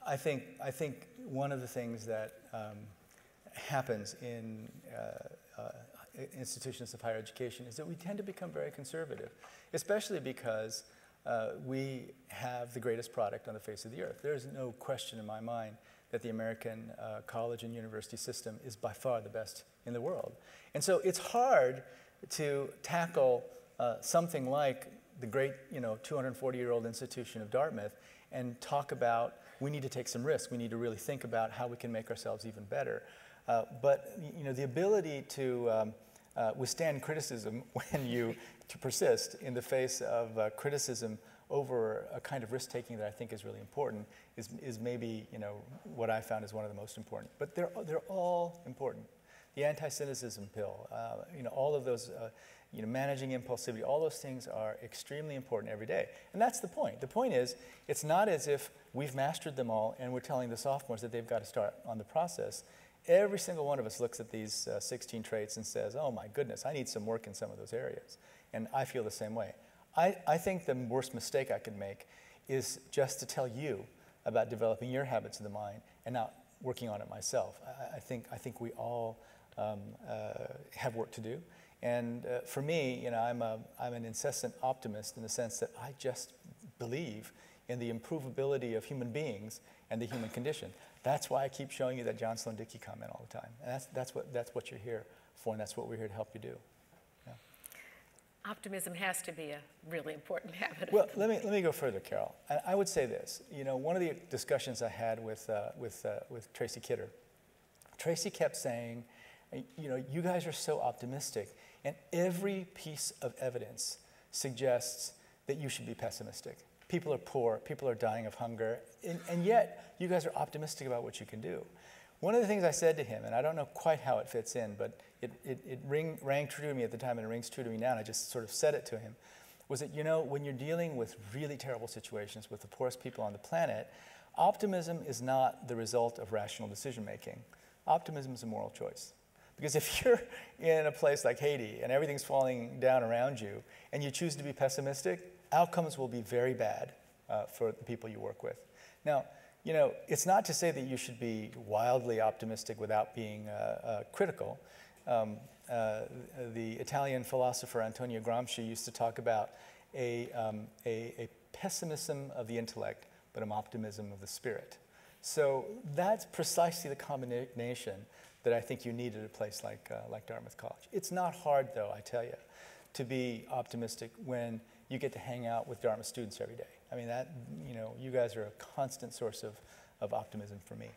I think one of the things that happens in institutions of higher education is that we tend to become very conservative, especially because we have the greatest product on the face of the earth. There is no question in my mind that the American college and university system is by far the best in the world. And so it's hard to tackle something like the great, 240-year-old institution of Dartmouth and talk about we need to take some risks. We need to really think about how we can make ourselves even better. But the ability to withstand criticism to persist in the face of criticism over a kind of risk-taking that I think is really important is maybe, what I found is one of the most important. But they're all important. The anti-cynicism pill, all of those, managing impulsivity, all those things are extremely important every day. And that's the point. The point is, it's not as if we've mastered them all and we're telling the sophomores that they've got to start on the process. Every single one of us looks at these 16 traits and says, oh my goodness, I need some work in some of those areas. And I feel the same way. I think the worst mistake I could make is just to tell you about developing your habits of the mind and not working on it myself. I think we all have work to do. And for me, I'm an incessant optimist in the sense that I just believe in the improvability of human beings and the human condition. That's why I keep showing you that John Sloan Dickey comment all the time. And that's what you're here for, and that's what we're here to help you do. Yeah. Optimism has to be a really important habit. Well, let me go further, Carol. I would say this. One of the discussions I had with Tracy Kidder, Tracy kept saying, you guys are so optimistic, and every piece of evidence suggests that you should be pessimistic. People are poor, people are dying of hunger, and yet you guys are optimistic about what you can do. One of the things I said to him, and I don't know quite how it fits in, but it rang true to me at the time and it rings true to me now, and I just sort of said it to him, was that, when you're dealing with really terrible situations with the poorest people on the planet, optimism is not the result of rational decision making. Optimism is a moral choice. Because if you're in a place like Haiti and everything's falling down around you and you choose to be pessimistic, outcomes will be very bad for the people you work with. Now, it's not to say that you should be wildly optimistic without being critical. The Italian philosopher Antonio Gramsci used to talk about a pessimism of the intellect, but an optimism of the spirit. So that's precisely the combination that I think you need at a place like Dartmouth College. It's not hard, though, I tell you, to be optimistic when you get to hang out with Dartmouth students every day. I mean, you guys are a constant source of optimism for me.